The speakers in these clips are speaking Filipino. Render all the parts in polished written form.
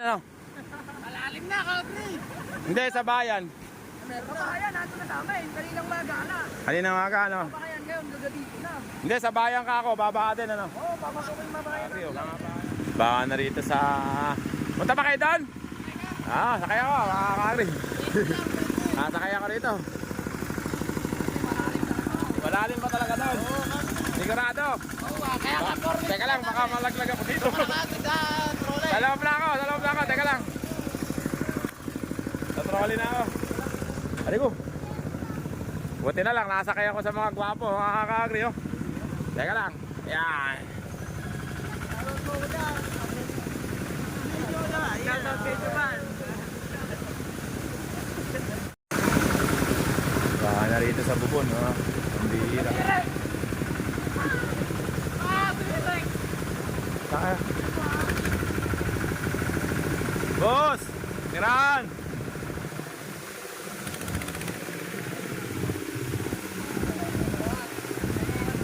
Ano? Malalim na, Kapri. Hindi, sa bayan. Sa bayan, nato na namin. Kaninang maga na. Kaninang maga, ano? Sa bayan ngayon, gagadito na. Hindi, sa bayan ka ako. Baba din, ano? Oo, papasukin mabayan natin. Baka na rito sa... Punta ba kayo doon? Sakay ako, makakari. Sakay ako rito. Malalim pa talaga doon. Sigurado. Kaya ka, Corby. Teka lang, baka malaglag ako dito. Sa loob na ako, teka lang. Sa trolley na ako. Ari ko. Buti na lang, nasakay ako sa mga gwapo, mga kakagri, oh. Teka lang. Yan. Baka na rito sa bubon, oh. Ang bihira. Saka. Boss! Tiran!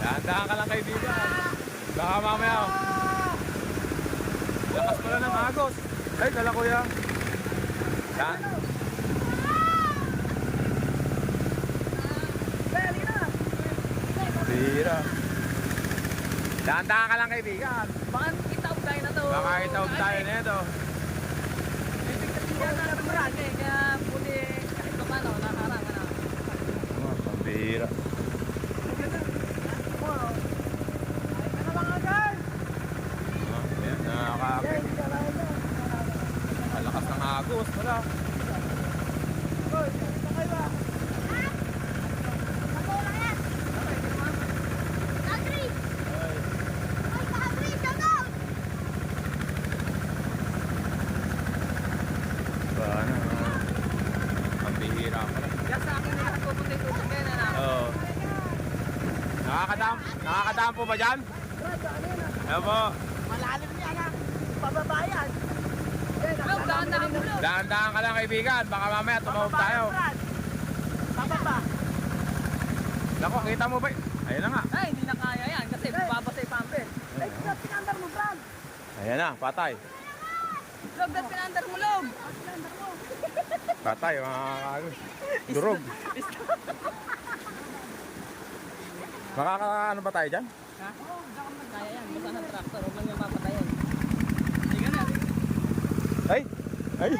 Dahan-dahan ka lang kaibigan. Baka mamaya, oh. Lakas pala ng agos. Ay, kala ko yan. Dahan. Bihira. Dahan-dahan ka lang kaibigan. Baka itaog tayo na to. Baka itaog tayo na ito. Kaya puli kahit pa paano, nakarang ka na. Ang bihira. Ayan, nakakapit. Malakas ng agos. Wala. Ang bihira pala. Kaya sa akin na pupunta yung tubig ngayon, anak. Oo. Nakakadaan po ba dyan? Ayan po. Malalim niya, anak. Pababayan. Dahan-dahan mo lang. Dahan-dahan ka lang kaibigan. Baka mamaya tumawag tayo. Pababa. Naku, kita mo ba? Ayun na nga. Ay, hindi na kaya yan kasi babasa yung pamper. Ay, pinandar mo, Brad. Ayan na, patay. Log, ba't pinandar mo, Log? Pinandar mo. Patay, mga kakagos. Durog. Makakaano ba tayo dyan? Ha? Oo, kaya yan. Basta ng tractor, huwag man yung mapatayan. Hindi ka na. Ay! Ay!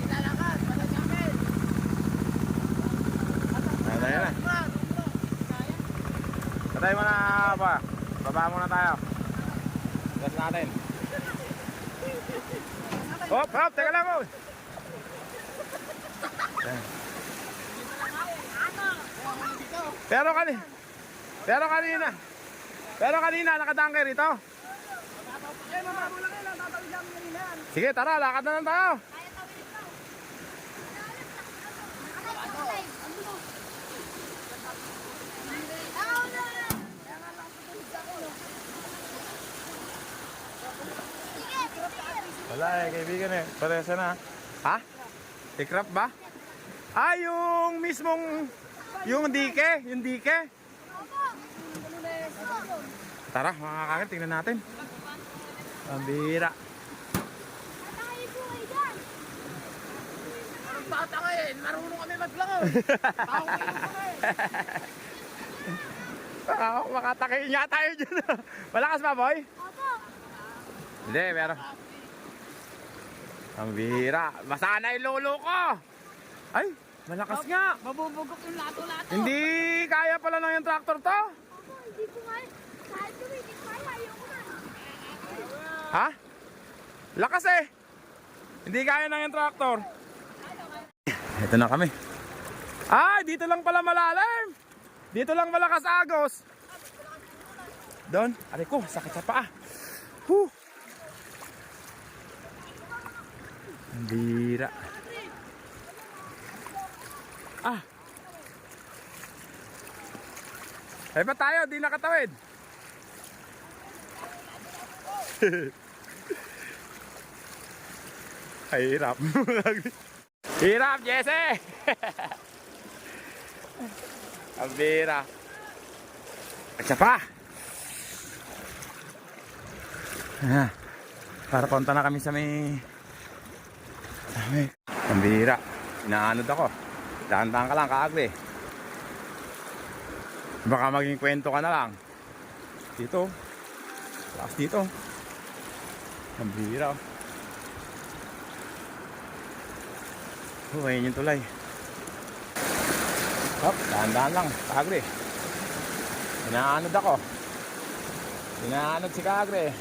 Ilalakas, malagyamin. Ayan na. Patay mo na ba? Baba muna tayo. Gas natin. Hop, hop, teka lang oh. Pero kanina nakadaan kayo rito. Sige, tara, lakad na lang tayo. Wala eh, kaibigan eh. Paresa na. Ha? I-crop ba? Yung mismong, yung dike, Tara, mga kakit, tingnan natin. Ang bihira. Bata ka eh, marunong kami maglangaw. Makatakin niya tayo dyan. Malakas ba, boy? Opo. Hindi, meron. Ang bihira. Masana yung lolo ko. Ay, malakas nga. Mabubugok yung lato-lato. Hindi kaya pala ng yung tractor to. Opo, hindi ko kaya. Kahit kami, hindi ko kaya. Ayoko na. Ha? Lakas eh. Hindi kaya ng yung tractor. Ito na kami. Ay, dito lang pala malalim. Dito lang malakas agos. Doon. Aray ko, sakit sa paa. Huh. Ang bihira. Ay ba tayo? Di nakatawid. Ay, hirap. Hirap, Jesse! Ang bihira. At siya pa. Para punta na kami sa may... Ang bihira. Inaanod ako. Dahan-dahan ka lang, kaagri. Baka maging kwento ka na lang. Dito. Lakas dito. Ang bihira. Ayun yung tulay. Hop, dahan-dahan lang, kaagri. Inaanod ako. Inaanod si kaagri.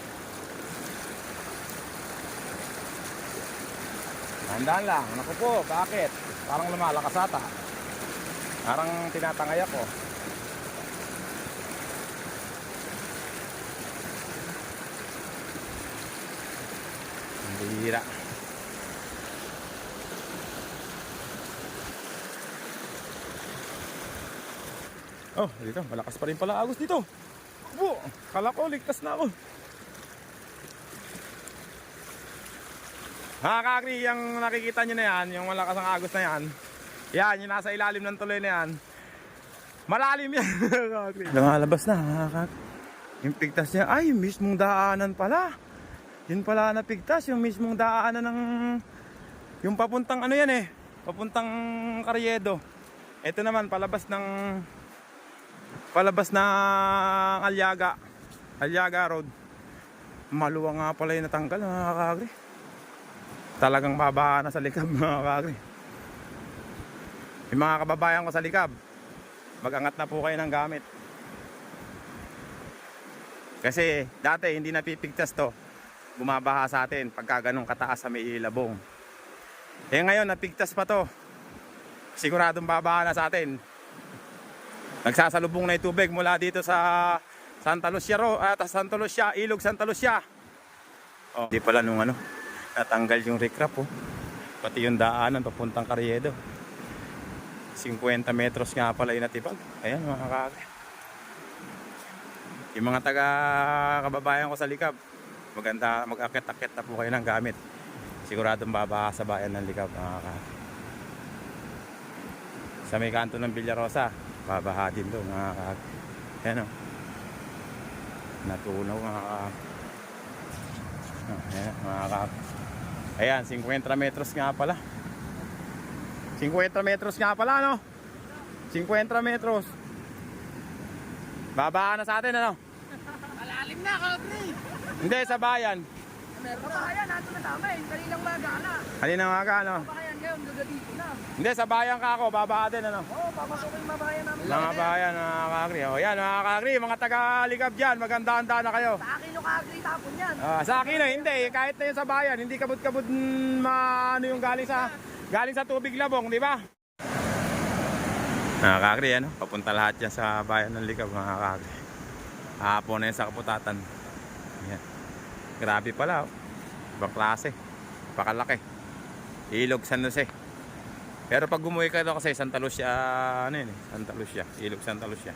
Dahan-dahan lang. Naku po, bakit? Parang lumalakas ata. Parang tinatangay ako. Ang bihira. Oh, dito, malakas pa rin pala agos dito. Bu, kala ko ligtas na ako. Ha, kaagri, yung nakikita nyo na yan, yung malakas ang agos na yan. Yan, yung nasa ilalim ng tuloy na yan. Malalim yan, kaagri. Lumalabas na, kaagri. Yung pigtas niya, ay, mismong daanan pala. Yun pala napigtas, yung mismong daanan ng... Yung papuntang ano yan eh, papuntang Carriedo. Ito naman, palabas ng Aliaga Road. Maluwang nga pala yung natanggal, mga kaagri. Talagang babaan na sa likab, mga kaagri. Yung mga kababayan ko sa likab, mag-angat na po kayo ng gamit. Kasi dati hindi napipigtas to, bumabaha sa atin pagka ganun kataas sa may ilabong. Eh ngayon napigtas pa to, siguradong babaha na sa atin. Nagsasalubong na yung tubig mula dito sa Santa Lucia, Ilog Santa Lucia. Oh, di pala nung natanggal yung recrap oh. Pati yung daanan papuntang Carriedo. 50 metros nga pala yung natibag. Ayan mga kaagri. Yung mga kababayan ko sa likab, maganda, mag-akit-akit na po kayo ng gamit. Siguradong babaha sa bayan ng likab mga kaagri. Sa may kanto ng Villarosa, babaha din doon mga kaagri. Ayan o. Natunaw mga kaagri. Ayan mga kaagri. Ayan, 50 metros nga pala. 50 metros nga pala, no? 50 metros. Babaan na sa atin, ano? Malalim na, kaagri. Hindi, sa bayan. Kabahayan, nato na tama eh. Kaninang maga na. Kaninang maga, ano? Kabahayan ngayon, gagadito na. Hindi, sa bayan ka ako, babaan din, ano? Oo, papasok yung mabahayan namin. Mga bayan, mga kaagri. O, yan, mga kaagri, mga taga-ligab dyan, magandaan-daan na kayo. Sa akin yung kaagri tapon yan. Sa akin na, hindi. Kahit na yun sa bayan, hindi kabut-kabut ano yung galing sa tubig labong, di ba? Mga kaagri, ano? Papunta lahat yan sa bayan ng Ligab, mga kaagri. Hapon na yan sa Kaputatan. Yan. Grabe pala, oh. Ibang klase. Pakalaki. Ilog San Jose. Pero pag gumuwi ka doon kasi Santa Lucia, ano yun eh? Santa Lucia. Ilog Santa Lucia.